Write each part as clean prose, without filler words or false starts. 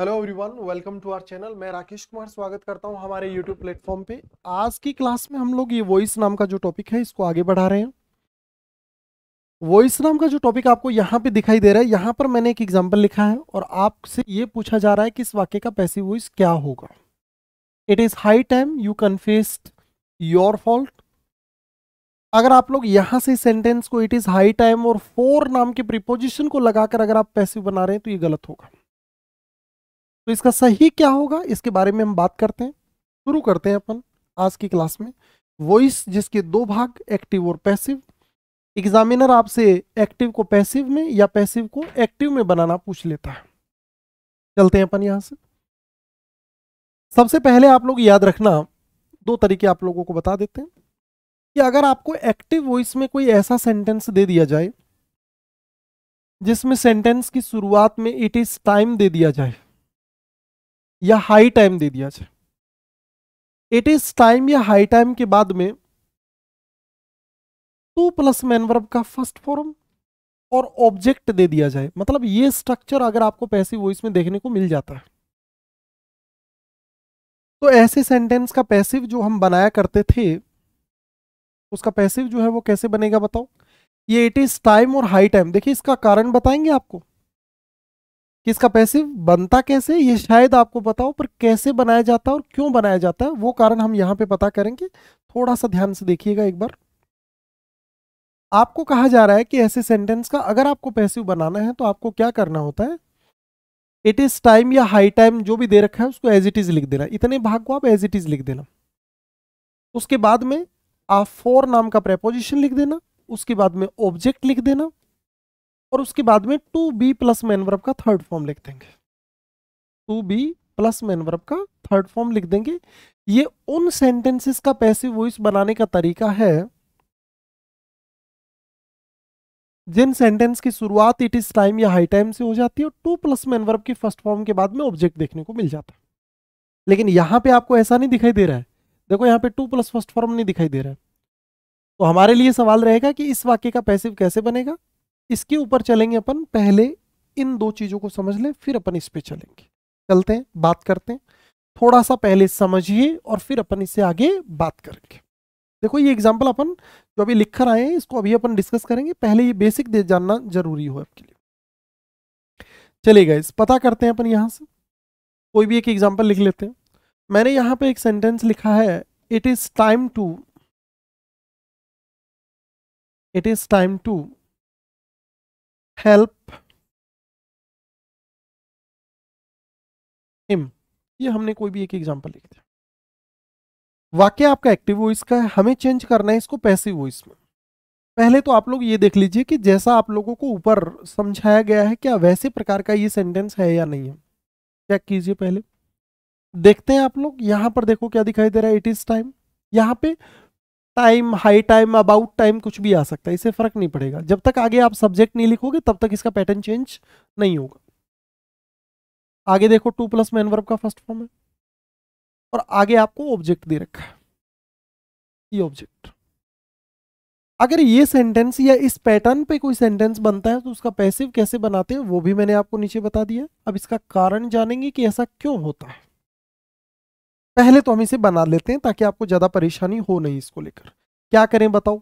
Hello everyone, welcome to our channel. मैं राकेश कुमार स्वागत करता हूं हमारे यूट्यूब प्लेटफॉर्म पे। आज की क्लास में हम लोग ये वॉइस नाम का जो टॉपिक है इसको आगे बढ़ा रहे हैं। वॉइस नाम का जो टॉपिक आपको यहाँ पे दिखाई दे रहा है, यहाँ पर मैंने एक एग्जांपल लिखा है और आपसे ये पूछा जा रहा है कि इस वाक्य का पैसिव वॉइस क्या होगा। It is high time you confessed your fault. अगर आप लोग यहाँ से सेंटेंस को इट इज हाई टाइम और फॉर नाम के प्रीपोजिशन को लगाकर अगर आप पैसिव बना रहे हैं तो ये गलत होगा। तो इसका सही क्या होगा, इसके बारे में हम बात करते हैं। शुरू करते हैं अपन आज की क्लास में। वॉइस जिसके दो भाग, एक्टिव और पैसिव। एग्जामिनर आपसे एक्टिव को पैसिव में या पैसिव को एक्टिव में बनाना पूछ लेता है। चलते हैं अपन यहां से। सबसे पहले आप लोग याद रखना, दो तरीके आप लोगों को बता देते हैं कि अगर आपको एक्टिव वॉइस में कोई ऐसा सेंटेंस दे दिया जाए जिसमें सेंटेंस की शुरुआत में इट इज टाइम दे दिया जाए या हाई टाइम दे दिया जाए। इट इज टाइम या हाई टाइम के बाद में टू प्लस मैन वर्ब का फर्स्ट फॉर्म और ऑब्जेक्ट दे दिया जाए, मतलब ये स्ट्रक्चर अगर आपको पैसिव वॉइस में देखने को मिल जाता है तो ऐसे सेंटेंस का पैसिव जो हम बनाया करते थे उसका पैसिव जो है वो कैसे बनेगा बताओ। ये इट इज टाइम और हाई टाइम, देखिए इसका कारण बताएंगे आपको कि इसका पैसिव बनता कैसे, ये शायद आपको बताओ, पर कैसे बनाया जाता है और क्यों बनाया जाता है वो कारण हम यहां पे पता करेंगे। थोड़ा सा ध्यान से देखिएगा एक बार। आपको कहा जा रहा है कि ऐसे सेंटेंस का अगर आपको पैसिव बनाना है तो आपको क्या करना होता है, इट इज टाइम या हाई टाइम जो भी दे रखा है उसको एज इट इज लिख देना। इतने भाग को आप एज इट इज लिख देना। उसके बाद में आप फॉर नाम का प्रेपोजिशन लिख देना, उसके बाद में ऑब्जेक्ट लिख देना और उसके बाद में to be plus main verb का थर्ड फॉर्म लिख देंगे। To be plus main verb का थर्ड फॉर्म लिख देंगे। ये उन सेंटेंसेस का पैसिव वॉइस बनाने का तरीका है जिन सेंटेंस की शुरुआत इट इज टाइम या हाई टाइम से हो जाती है और टू प्लस मैन वर्ब की फर्स्ट फॉर्म के बाद में ऑब्जेक्ट देखने को मिल जाता है। लेकिन यहां पे आपको ऐसा नहीं दिखाई दे रहा है। देखो यहाँ पे टू प्लस फर्स्ट फॉर्म नहीं दिखाई दे रहा है। तो हमारे लिए सवाल रहेगा कि इस वाक्य का पैसिव कैसे बनेगा। इसके ऊपर चलेंगे अपन, पहले इन दो चीजों को समझ ले फिर अपन इस पे चलेंगे। चलते हैं, बात करते हैं। थोड़ा सा पहले समझिए और फिर अपन इससे आगे बात करेंगे। देखो ये एग्जाम्पल अपन जो अभी लिख कर आए हैं इसको अभी अपन डिस्कस करेंगे। पहले ये बेसिक दे जानना जरूरी हो आपके लिए। चलिए गाइस, पता करते हैं अपन यहां से। कोई भी एक एग्जाम्पल लिख लेते हैं। मैंने यहां पे एक सेंटेंस लिखा है, it is time to help him. ये हमने कोई भी एक एग्जाम्पल लिख दिया। वाक्य आपका एक्टिव वॉइस का है, हमें चेंज करना है इसको पैसिव वॉइस में। पहले तो आप लोग ये देख लीजिए कि जैसा आप लोगों को ऊपर समझाया गया है क्या वैसे प्रकार का ये सेंटेंस है या नहीं है। चेक कीजिए पहले। देखते हैं आप लोग यहां पर, देखो क्या दिखाई दे रहा है, इट इज टाइम। यहाँ पे time, high time, about time कुछ भी आ सकता है, इससे फर्क नहीं पड़ेगा। जब तक आगे आप सब्जेक्ट नहीं लिखोगे तब तक इसका पैटर्न चेंज नहीं होगा। आगे देखो टू प्लस मैन वर्ब का फर्स्ट फॉर्म है और आगे आपको ऑब्जेक्ट दे रखा है, ये ऑब्जेक्ट। अगर ये सेंटेंस या इस पैटर्न पे कोई सेंटेंस बनता है तो उसका पैसिव कैसे बनाते हैं वो भी मैंने आपको नीचे बता दिया। अब इसका कारण जानेंगे कि ऐसा क्यों होता है। पहले तो हम इसे बना लेते हैं ताकि आपको ज्यादा परेशानी हो नहीं इसको लेकर। क्या करें बताओ।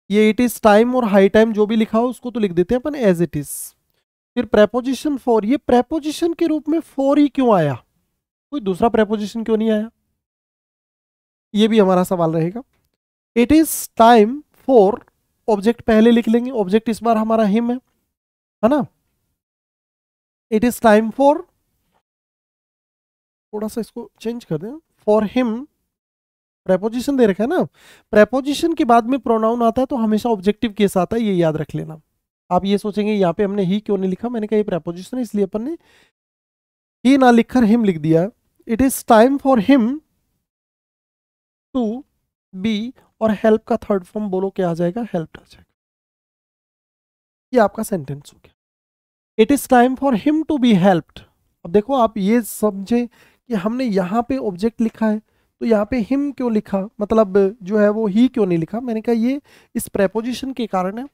ये इट इज टाइम और हाई टाइम जो भी लिखा हो उसको तो लिख देते हैं अपन एज इट इज। फिर प्रेपोजिशन फॉर, ये प्रेपोजिशन के रूप में फॉर ही क्यों आया, कोई दूसरा प्रेपोजिशन क्यों नहीं आया, ये भी हमारा सवाल रहेगा। It is time for, object पहले लिख लेंगे। ऑब्जेक्ट इस बार हमारा हिम है ना। इट इज टाइम फॉर, थोड़ा सा इसको चेंज कर दें, फॉर हिम। प्रेपोजिशन दे रखा है ना। प्रेपोजिशन के बाद में प्रोनाउन आता है तो हमेशा ऑब्जेक्टिव केस आता है, ये याद रख लेना। आप ये सोचेंगे यहाँ पे हमने ही क्यों नहीं लिखा, मैंने कहा ये प्रेपोजिशन है इसलिए अपन ने ही ना लिखकर हिम लिख दिया। It is time for him to be, और हेल्प का थर्ड फॉर्म बोलो क्या आ जाएगा, हेल्प आ जाएगा। ये आपका सेंटेंस हो गया। It is time for him to be helped. अब देखो आप ये समझे कि हमने यहाँ पे ऑब्जेक्ट लिखा है तो यहाँ पे हिम क्यों लिखा, मतलब जो है वो ही क्यों नहीं लिखा। मैंने कहा ये इस प्रेपोजिशन के कारण है।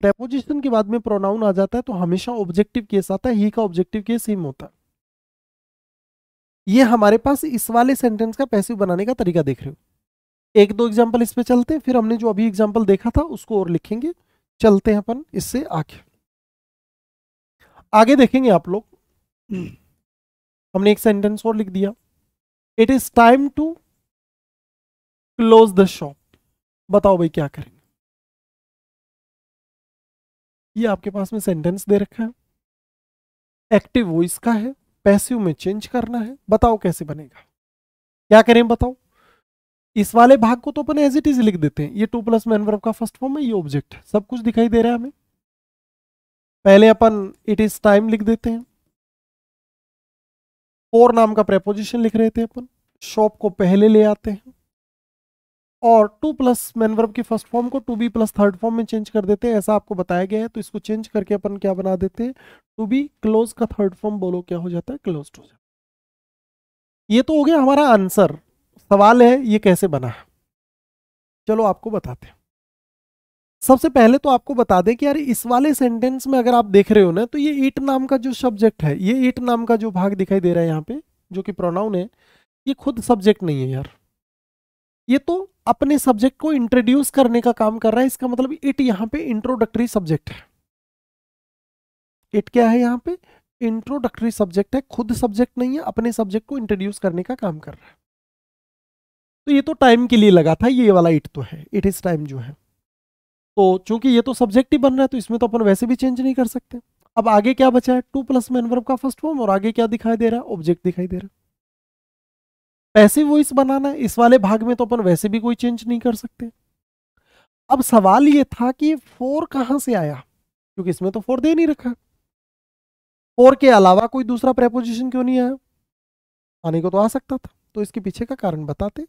प्रेपोजिशन के बाद में प्रोनाउन आ जाता है तो हमेशा ऑब्जेक्टिव केस आता है, ही का ऑब्जेक्टिव केस हिम होता है। ये हमारे पास इस वाले सेंटेंस का पैसिव बनाने का तरीका देख रहे हो। एक दो एग्जाम्पल इस पे चलते हैं, फिर हमने जो अभी एग्जाम्पल देखा था उसको और लिखेंगे। चलते हैं अपन इससे आगे आगे देखेंगे आप लोग। हमने एक सेंटेंस और लिख दिया, it is time to close the shop. बताओ भाई क्या करेंगे। ये आपके पास में सेंटेंस दे रखा है, एक्टिव वॉइस का है, पैसिव में चेंज करना है। बताओ कैसे बनेगा, क्या करें बताओ। इस वाले भाग को तो अपन एज इट इज लिख देते हैं, ये टू प्लस मैन वर्ब का फर्स्ट फॉर्म है, ये ऑब्जेक्ट है, सब कुछ दिखाई दे रहा है हमें। पहले अपन इट इज टाइम लिख देते हैं, फॉर नाम का प्रेपोजिशन लिख रहे थे अपन, शॉप को पहले ले आते हैं और टू प्लस मैन वर्ब की फर्स्ट फॉर्म को to be plus third form में चेंज कर देते हैं, ऐसा आपको बताया गया है। तो इसको चेंज करके अपन क्या बना देते हैं, टू बी क्लोज का थर्ड फॉर्म बोलो क्या हो जाता है, क्लोज्ड हो जाता है। ये तो हो गया हमारा आंसर। सवाल है ये कैसे बना, चलो आपको बताते हैं। सबसे पहले तो आपको बता दें कि यार इस वाले सेंटेंस में अगर आप देख रहे हो ना, तो ये इट नाम का जो सब्जेक्ट है, ये इट नाम का जो भाग दिखाई दे रहा है यहाँ पे, जो कि प्रोनाउन है, ये खुद सब्जेक्ट नहीं है यार। ये तो अपने सब्जेक्ट को इंट्रोड्यूस करने का काम कर रहा है। इसका मतलब इट यहाँ पे इंट्रोडक्टरी सब्जेक्ट है। इट क्या है यहाँ पे, इंट्रोडक्टरी सब्जेक्ट है, खुद सब्जेक्ट नहीं है, अपने सब्जेक्ट को इंट्रोड्यूस करने का काम कर रहा है। तो ये तो टाइम के लिए लगा था, ये वाला इट तो है, इट इज टाइम जो है। तो चूंकि ये तो सब्जेक्ट ही बन रहा है, तो इसमें तो अपन वैसे भी चेंज नहीं कर सकते। अब आगे क्या बचा है, टू प्लस मैन वर्ब का फर्स्ट फॉर्म, और आगे क्या दिखाई दे रहा है, ऑब्जेक्ट दिखाई दे रहा है। पैसिव वॉइस बनाना है, इस वाले भाग में तो अपन वैसे भी कोई चेंज नहीं कर सकते। अब सवाल ये था कि फोर कहां से आया, क्योंकि इसमें तो फोर दे नहीं रखा। फोर के अलावा कोई दूसरा प्रेपोजिशन क्यों नहीं आया, आने को तो आ सकता था। तो इसके पीछे का कारण बताते।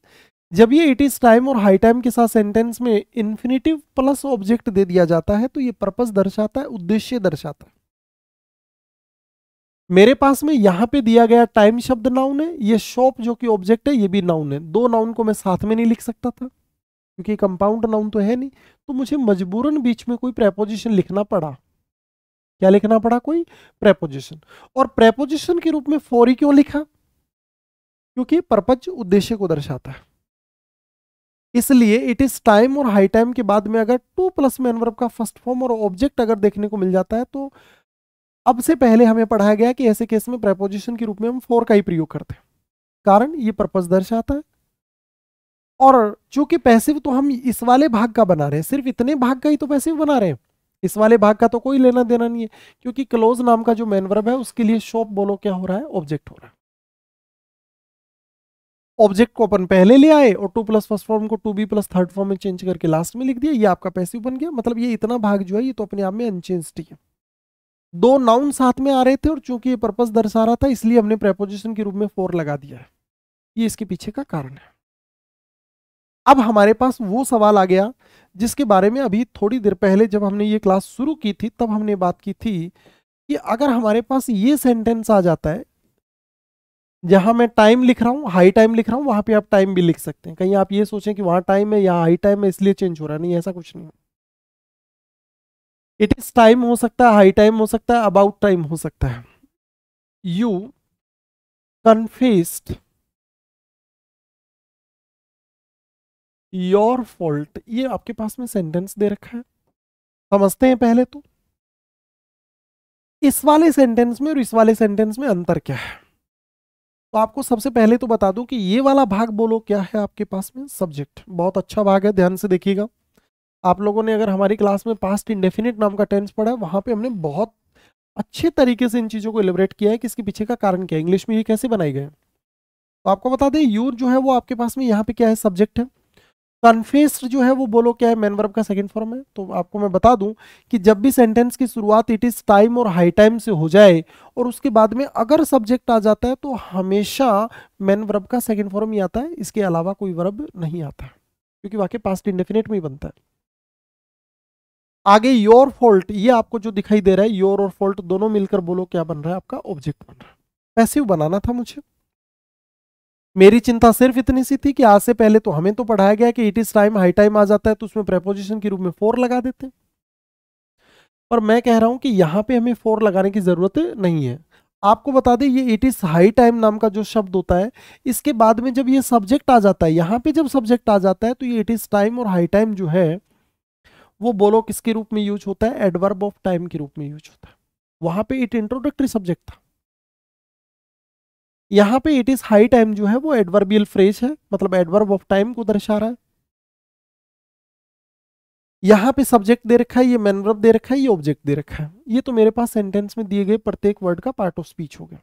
जब ये इट इज टाइम और हाई टाइम के साथ सेंटेंस में इन्फिनेटिव प्लस ऑब्जेक्ट दे दिया जाता है, तो ये पर्पस दर्शाता है, उद्देश्य दर्शाता है। मेरे पास में यहां पे दिया गया टाइम शब्द नाउन है, ये शॉप जो कि ऑब्जेक्ट है ये भी नाउन है। दो नाउन को मैं साथ में नहीं लिख सकता था क्योंकि कंपाउंड नाउन तो है नहीं, तो मुझे मजबूरन बीच में कोई प्रेपोजिशन लिखना पड़ा। क्या लिखना पड़ा, कोई प्रेपोजिशन। और प्रेपोजिशन के रूप में फॉर ही क्यों लिखा, क्योंकि पर्पज उद्देश्य को दर्शाता है। इसलिए इट इज टाइम और हाई टाइम के बाद में अगर टू प्लस मैन वर्ब का फर्स्ट फॉर्म और ऑब्जेक्ट अगर देखने को मिल जाता है, तो अब से पहले हमें पढ़ाया गया कि ऐसे केस में प्रेपोजिशन के रूप में हम फॉर का ही प्रयोग करते हैं, कारण ये पर्पस दर्शाता है। और चूंकि पैसिव तो हम इस वाले भाग का बना रहे हैं, सिर्फ इतने भाग का ही तो पैसिव बना रहे हैं, इस वाले भाग का तो कोई लेना देना नहीं है, क्योंकि क्लोज नाम का जो मैन वर्ब है उसके लिए शॉप बोलो क्या हो रहा है, ऑब्जेक्ट हो रहा है। ऑब्जेक्ट को अपन पहले ले आए और टू प्लस फर्स्ट फॉर्म को to be plus third form में चेंज करके लास्ट में लिख दिया, ये आपका पैसिव बन गया। मतलब ये इतना भाग जो है ये तो अपने आप में अनचेंज्ड है। दो नाउन साथ में आ रहे थे और चूंकि ये पर्पस दर्शा रहा था, इसलिए हमने प्रेपोजिशन के रूप में फॉर लगा दिया है। ये इसके पीछे का कारण है। अब हमारे पास वो सवाल आ गया जिसके बारे में अभी थोड़ी देर पहले जब हमने ये क्लास शुरू की थी तब हमने बात की थी कि अगर हमारे पास ये सेंटेंस आ जाता है जहां मैं टाइम लिख रहा हूं, हाई टाइम लिख रहा हूं, वहां पे आप टाइम भी लिख सकते हैं। कहीं आप ये सोचें कि वहां टाइम है या हाई टाइम है इसलिए चेंज हो रहा है, नहीं, ऐसा कुछ नहीं। इट इज टाइम हो सकता है, हाई टाइम हो सकता है, अबाउट टाइम हो सकता है। यू कन्फेस्ड योर फॉल्ट, ये आपके पास में सेंटेंस दे रखा है। समझते हैं पहले तो इस वाले सेंटेंस में और इस वाले सेंटेंस में अंतर क्या है। तो आपको सबसे पहले तो बता दूं कि ये वाला भाग बोलो क्या है आपके पास में, सब्जेक्ट। बहुत अच्छा भाग है, ध्यान से देखिएगा। आप लोगों ने अगर हमारी क्लास में पास्ट इंडेफिनिट नाम का टेंस पढ़ा है, वहां पे हमने बहुत अच्छे तरीके से इन चीजों को एलिब्रेट किया है कि इसके पीछे का कारण क्या है, इंग्लिश में ये कैसे बनाई गए। तो आपको बता दें यूर जो है वो आपके पास में यहाँ पे क्या है, सब्जेक्ट है। कन्फेस्ड जो है वो बोलो क्या है, मैन वर्ब का सेकंड फॉर्म है। तो आपको मैं बता दूं कि जब भी सेंटेंस की शुरुआत इट इज टाइम और हाई टाइम से हो जाए और उसके बाद में अगर सब्जेक्ट आ जाता है, तो हमेशा मैन वर्ब का सेकंड फॉर्म ही आता है, इसके अलावा कोई वर्ब नहीं आता, क्योंकि वाकई पास्ट इंडेफिनिट में ही बनता है। आगे योर फॉल्ट, ये आपको जो दिखाई दे रहा है, योर और फॉल्ट दोनों मिलकर बोलो क्या बन रहा है, आपका ऑब्जेक्ट बन रहा है। पैसिव बनाना था मुझे। मेरी चिंता सिर्फ इतनी सी थी कि आज से पहले तो हमें तो पढ़ाया गया कि it is time high time आ जाता है तो उसमें प्रेपोजिशन के रूप में फॉर लगा देते हैं, पर मैं कह रहा हूं कि यहां पे हमें फॉर लगाने की जरूरत नहीं है। आपको बता दें ये इट इज हाई टाइम नाम का जो शब्द होता है, इसके बाद में जब ये सब्जेक्ट आ जाता है, यहां पे जब सब्जेक्ट आ जाता है तो ये इट इज टाइम और हाई टाइम जो है वो बोलो किसके रूप में यूज होता है, एडवर्ब ऑफ टाइम के रूप में यूज होता है। वहां पे इट इंट्रोडक्टरी सब्जेक्ट था, यहां पे इट इज हाई टाइम जो है वो एडवर्बियल फ्रेज है, मतलब एडवर्ब ऑफ टाइम को दर्शा रहा है। यहां पे सब्जेक्ट दे रखा है, ये मैन वर्ब दे रखा है, ये ऑब्जेक्ट दे रखा है। ये तो मेरे पास सेंटेंस में दिए गए प्रत्येक वर्ड का पार्ट ऑफ स्पीच हो गया।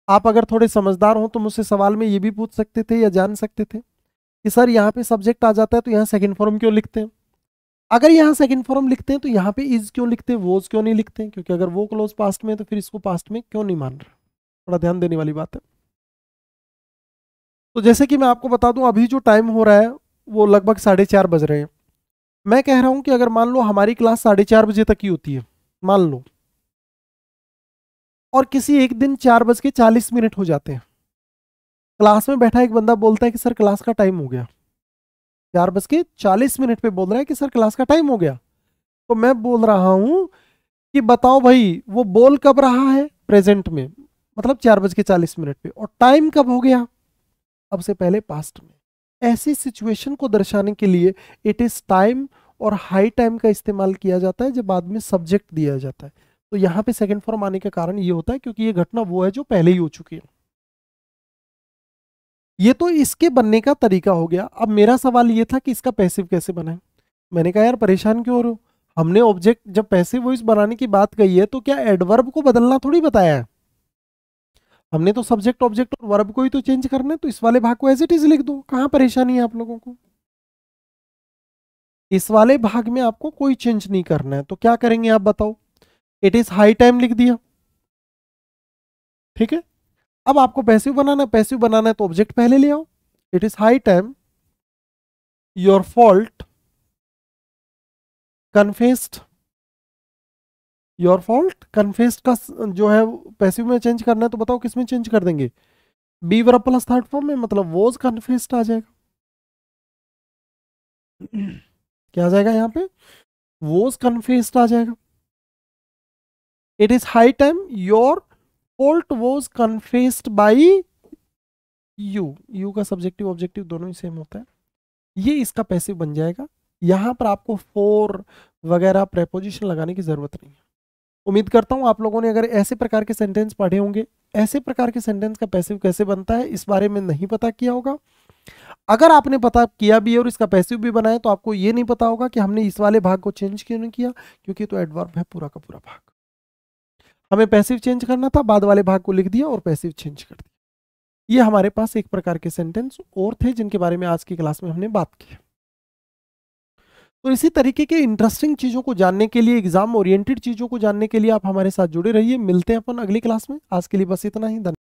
आप अगर थोड़े समझदार हो तो मुझसे सवाल में ये भी पूछ सकते थे या जान सकते थे कि सर यहाँ पे सब्जेक्ट आ जाता है तो यहाँ सेकंड फॉर्म क्यों लिखते हैं। अगर यहाँ सेकंड फॉर्म लिखते हैं तो यहाँ पे इज क्यों लिखते हैं, वोज क्यों नहीं लिखते हैं, क्योंकि अगर वो क्लोज पास्ट में है तो फिर इसको पास्ट में क्यों नहीं मान रहे। थोड़ा ध्यान देने वाली बात है। तो जैसे कि मैं आपको बता दूं अभी जो टाइम हो रहा है वो लगभग 4:30 बज रहे हैं। मैं कह रहा हूं कि अगर मान लो हमारी क्लास 4:30 बजे तक की होती है, मान लो, और किसी एक दिन 4:40 हो जाते हैं, क्लास में बैठा एक बंदा बोलता है कि सर क्लास का टाइम हो गया, 4:40 पे बोल रहा है कि सर क्लास का टाइम हो गया, तो मैं बोल रहा हूं कि बताओ भाई वो बोल कब रहा है, प्रेजेंट में, मतलब 4:40 पे, और टाइम कब हो गया, अब से पहले पास्ट में। ऐसी सिचुएशन को दर्शाने के लिए इट इज टाइम और हाई टाइम का इस्तेमाल किया जाता है जब बाद में सब्जेक्ट दिया जाता है। तो यहां पे सेकंड फॉर्म आने का कारण ये होता है क्योंकि ये घटना वो है जो पहले ही हो चुकी है। ये तो इसके बनने का तरीका हो गया। अब मेरा सवाल ये था कि इसका पैसिव कैसे बनाएं। मैंने कहा यार परेशान क्यों हो रहे हो, हमने ऑब्जेक्ट जब पैसिव वॉइस बनाने की बात कही है तो क्या एडवर्ब को बदलना थोड़ी बताया है, हमने तो सब्जेक्ट ऑब्जेक्ट और वर्ब को ही तो चेंज करना है। तो इस वाले भाग को एज इट इज लिख दो, कहां परेशानी है आप लोगों को। इस वाले भाग में आपको कोई चेंज नहीं करना है, तो क्या करेंगे आप बताओ। इट इज हाई टाइम लिख दिया, ठीक है। अब आपको पैसिव बनाना है, पैसिव बनाना है तो ऑब्जेक्ट पहले ले आओ। It is high time your fault confessed, your fault confessed का जो है पैसिव में चेंज करना है, तो बताओ किस में चेंज कर देंगे, be verb plus third form में, मतलब वॉज कन्फेस्ड आ जाएगा। क्या आ जाएगा यहाँ पे, वॉज कन्फेस्ड आ जाएगा। It is high time your fault was confessed by you, you का सब्जेक्टिव ऑब्जेक्टिव दोनों ही सेम होता है, ये इसका पैसिव बन जाएगा। यहां पर आपको फॉर वगैरह प्रेपोजिशन लगाने की जरूरत नहीं है। उम्मीद करता हूं आप लोगों ने अगर ऐसे प्रकार के सेंटेंस पढ़े होंगे, ऐसे प्रकार के सेंटेंस का पैसिव कैसे बनता है इस बारे में नहीं पता किया होगा। अगर आपने पता किया भी और इसका पैसिव भी बनाया तो आपको ये नहीं पता होगा कि हमने इस वाले भाग को चेंज क्यों नहीं किया, क्योंकि तो एडवर्ब है पूरा का पूरा भाग। हमें पैसिव चेंज करना था, बाद वाले भाग को लिख दिया और पैसिव चेंज कर दिया। ये हमारे पास एक प्रकार के सेंटेंस और थे जिनके बारे में आज की क्लास में हमने बात की। तो इसी तरीके के इंटरेस्टिंग चीजों को जानने के लिए, एग्जाम ओरिएंटेड चीजों को जानने के लिए आप हमारे साथ जुड़े रहिए। मिलते हैं अपन अगली क्लास में। आज के लिए बस इतना ही। धन्यवाद।